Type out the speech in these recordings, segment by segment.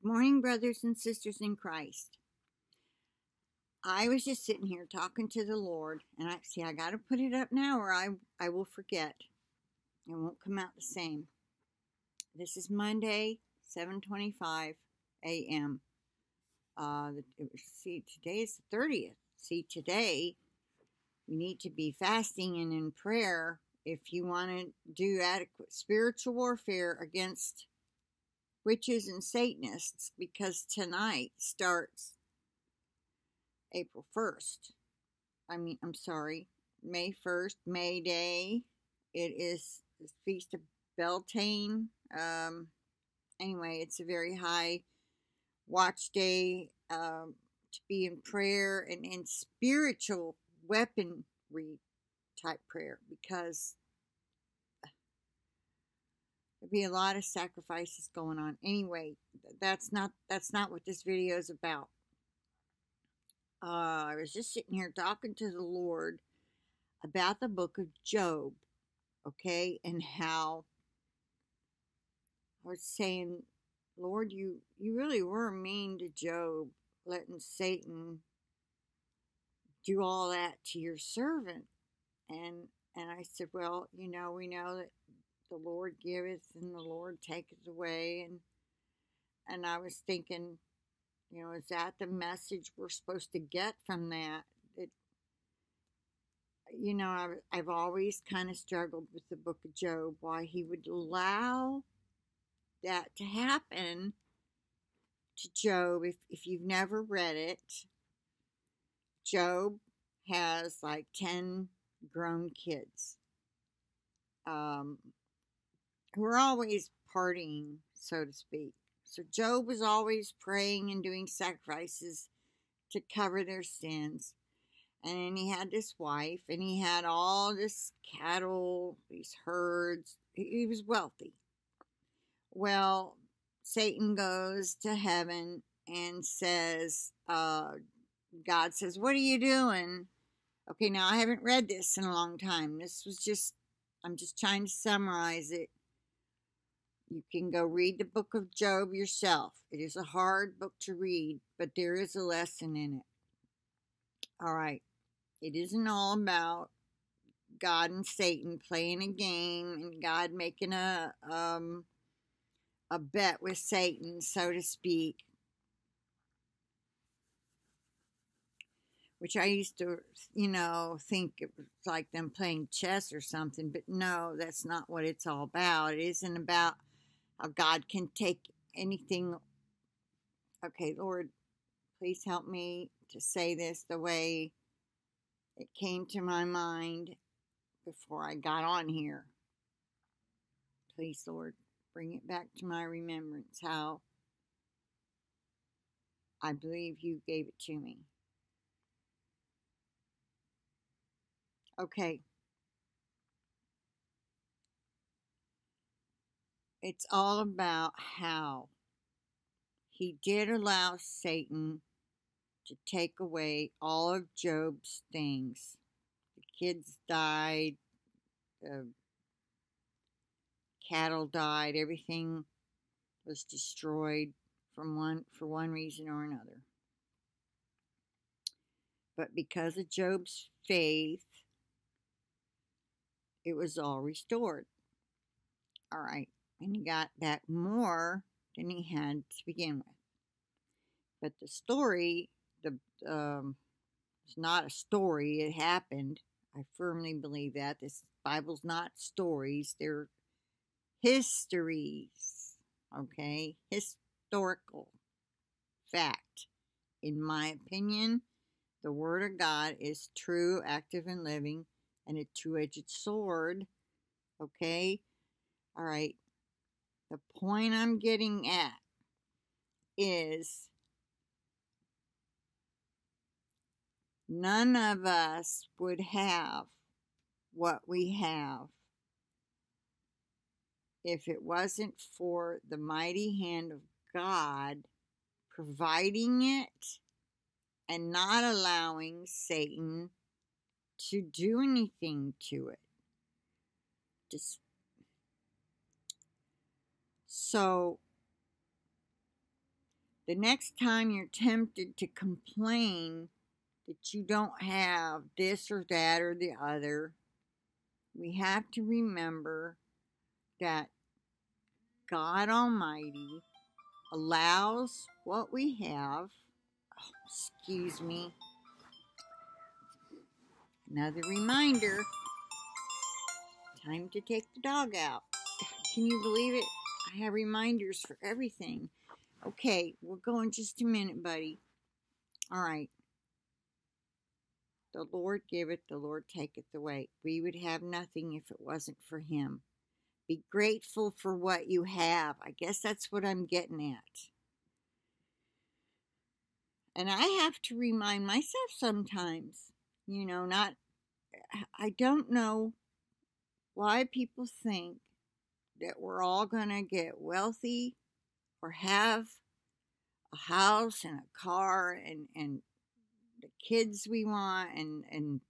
Good morning, brothers and sisters in Christ. I was just sitting here talking to the Lord, and I got to put it up now or I will forget. It won't come out the same. This is Monday, 7:25 a.m. Today is the 30th. Today you need to be fasting and in prayer if you want to do adequate spiritual warfare against witches and Satanists, because tonight starts April 1st. I'm sorry, May 1st, May Day. It is the Feast of Beltane. Anyway, it's a very high watch day to be in prayer and in spiritual weaponry type prayer, because there'll be a lot of sacrifices going on. Anyway, that's not what this video is about. I was just sitting here talking to the Lord about the book of Job, okay, and how I was saying, Lord, you really were mean to Job, letting Satan do all that to your servant. And I said, well, we know that the Lord giveth and the Lord taketh away. And I was thinking, is that the message we're supposed to get from that? I've always kind of struggled with the book of Job, why he would allow that to happen to Job. If you've never read it, Job has like 10 grown kids who are always partying, so to speak. So Job was always praying and doing sacrifices to cover their sins. And then he had this wife, and he had all this cattle, these herds. He was wealthy. Well, Satan goes to heaven and says, God says, what are you doing? Okay, now I haven't read this in a long time. I'm just trying to summarize it. You can go read the book of Job yourself. It is a hard book to read, but there is a lesson in it. All right. It isn't all about God and Satan playing a game and God making a bet with Satan, so to speak, which I used to, think it was like them playing chess or something, but no, that's not what it's all about. It isn't about how God can take anything. Okay, Lord, please help me to say this the way it came to my mind before I got on here. Please, Lord, bring it back to my remembrance how I believe you gave it to me. Okay. It's all about how he did allow Satan to take away all of Job's things. The kids died, the cattle died, everything was destroyed for one reason or another. But because of Job's faith, it was all restored. All right. And he got back more than he had to begin with. But the story, it's not a story. It happened. I firmly believe that. This Bible's not stories. They're histories. Okay? Historical fact. In my opinion, the Word of God is true, active, and living, and a two-edged sword. Okay? All right. The point I'm getting at is none of us would have what we have if it wasn't for the mighty hand of God providing it and not allowing Satan to do anything to it. So The next time you're tempted to complain that you don't have this or that or the other, we have to remember that God Almighty allows what we have. Oh, excuse me. Another reminder. Time to take the dog out. Can you believe it? I have reminders for everything. Okay, we'll go in just a minute, buddy. All right. The Lord giveth, the Lord taketh away. We would have nothing if it wasn't for Him. Be grateful for what you have. I guess that's what I'm getting at. And I have to remind myself sometimes, I don't know why people think that we're all going to get wealthy or have a house and a car and the kids we want and the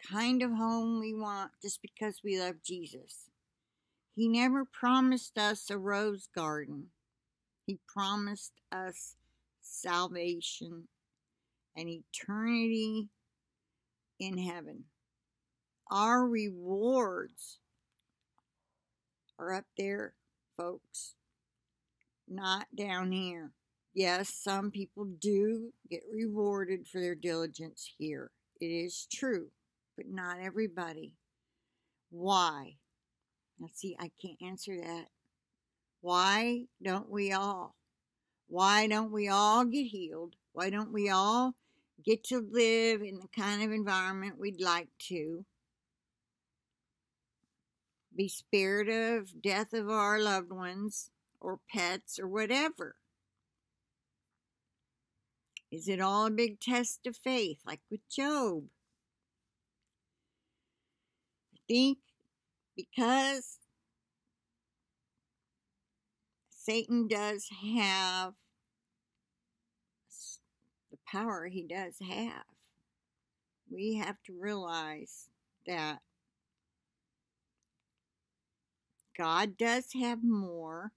kind of home we want just because we love Jesus. He never promised us a rose garden. He promised us salvation and eternity in heaven. Our rewards are up there, folks, not down here. Yes, some people do get rewarded for their diligence here. It is true, but not everybody. Why? Now, see, I can't answer that. Why don't we all? Why don't we all get healed? Why don't we all get to live in the kind of environment we'd like to? Be spared of death of our loved ones or pets or whatever. Is it all a big test of faith like with Job? I think because Satan does have the power he does have, we have to realize that God does have more,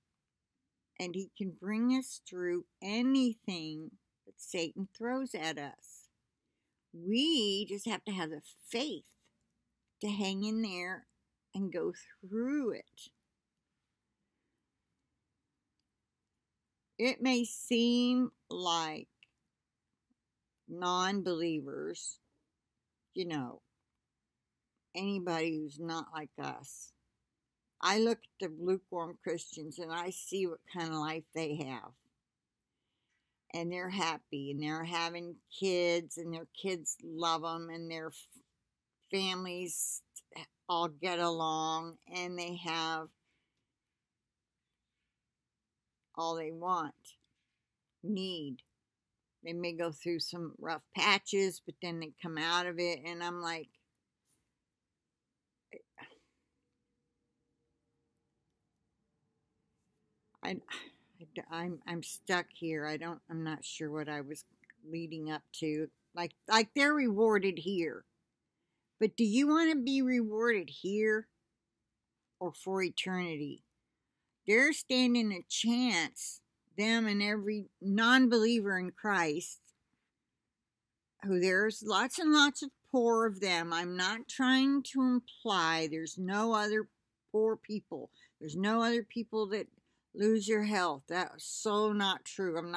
and He can bring us through anything that Satan throws at us. We just have to have the faith to hang in there and go through it. It may seem like non-believers, anybody who's not like us, I look at the lukewarm Christians and I see what kind of life they have. And they're happy and they're having kids and their kids love them and their families all get along and they have all they need. They may go through some rough patches, but then they come out of it, and I'm like, I'm stuck here. I'm not sure what I was leading up to. Like they're rewarded here, but do you want to be rewarded here or for eternity? They're standing a chance, them and every non-believer in Christ, who there's lots and lots of poor of them. I'm not trying to imply there's no other poor people. There's no other people that lose your health. That's so not true. I'm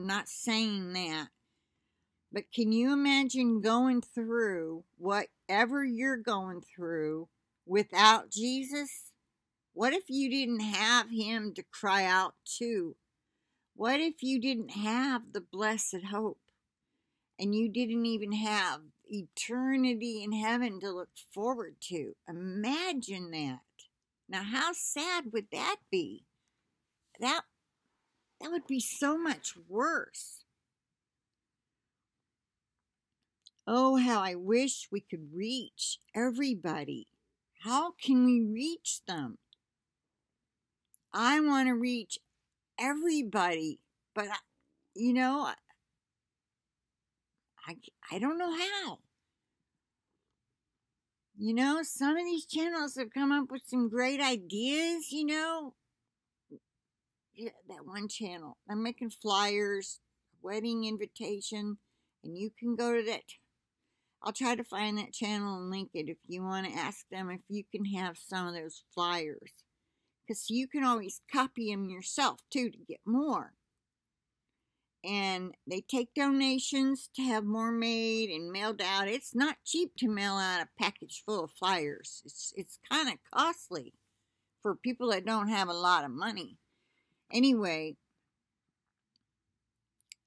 not saying that. But can you imagine going through whatever you're going through without Jesus? What if you didn't have Him to cry out to? What if you didn't have the blessed hope? And you didn't even have eternity in heaven to look forward to? Imagine that. Now, how sad would that be? That would be so much worse. Oh, how I wish we could reach everybody. How can we reach them? I want to reach everybody, but I don't know how. Some of these channels have come up with some great ideas, that one channel. They're making flyers, wedding invitation, and you can go to that. I'll try to find that channel and link it if you want to ask them if you can have some of those flyers. Because you can always copy them yourself, too, to get more. And they take donations to have more made and mailed out. It's not cheap to mail out a package full of flyers. It's kind of costly for people that don't have a lot of money. Anyway,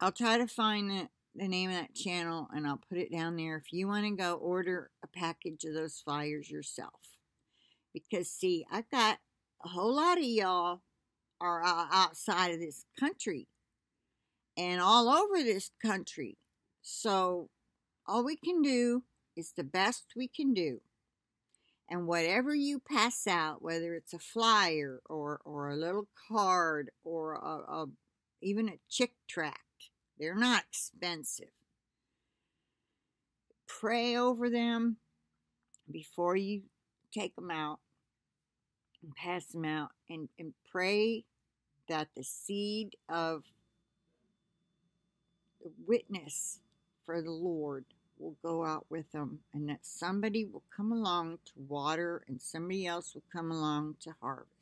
I'll try to find the name of that channel and I'll put it down there if you want to go order a package of those flyers yourself. Because, see, I've got a whole lot of y'all are outside of this country and all over this country. So all we can do is the best we can do. And whatever you pass out, whether it's a flyer or a little card or even a chick tract, they're not expensive. Pray over them before you take them out and pass them out, and pray that the seed of the witness for the Lord will go out with them, and that somebody will come along to water and somebody else will come along to harvest.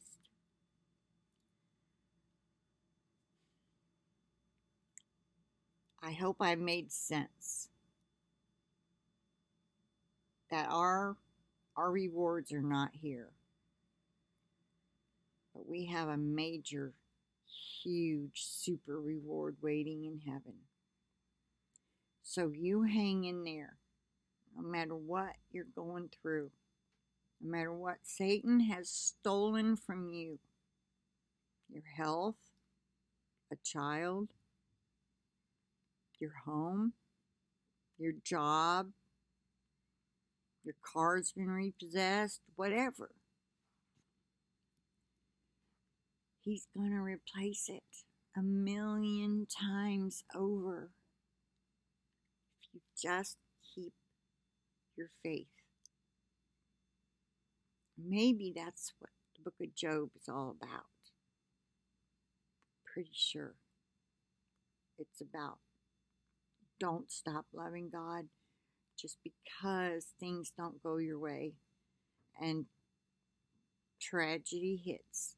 I hope I made sense. That our rewards are not here. But we have a major, huge, super reward waiting in heaven. So you hang in there, no matter what you're going through, no matter what Satan has stolen from you, your health, a child, your home, your job, your car's been repossessed, whatever. He's going to replace it 1,000,000 times over. If you just keep your faith. Maybe that's what the book of Job is all about. Pretty sure it's about don't stop loving God just because things don't go your way and tragedy hits.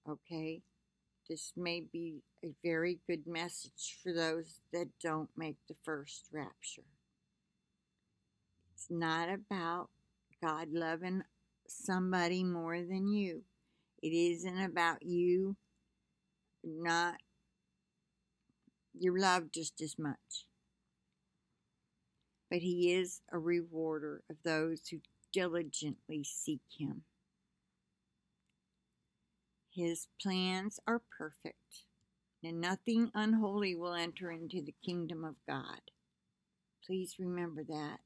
Okay? This may be a very good message for those that don't make the first rapture. It's not about God loving somebody more than you. It isn't about you not, you're loved just as much. But He is a rewarder of those who diligently seek Him. His plans are perfect, and nothing unholy will enter into the kingdom of God. Please remember that.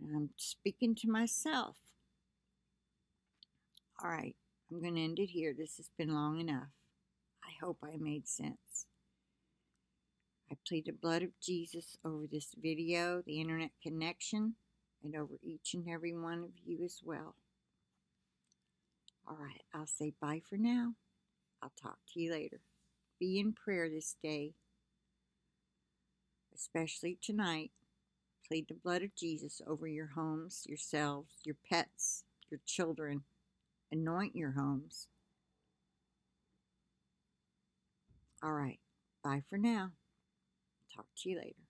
And I'm speaking to myself. All right, I'm going to end it here. This has been long enough. I hope I made sense. I plead the blood of Jesus over this video, the internet connection, and over each and every one of you as well. All right, I'll say bye for now. I'll talk to you later. Be in prayer this day, especially tonight. Plead the blood of Jesus over your homes, yourselves, your pets, your children. Anoint your homes. All right, bye for now. Talk to you later.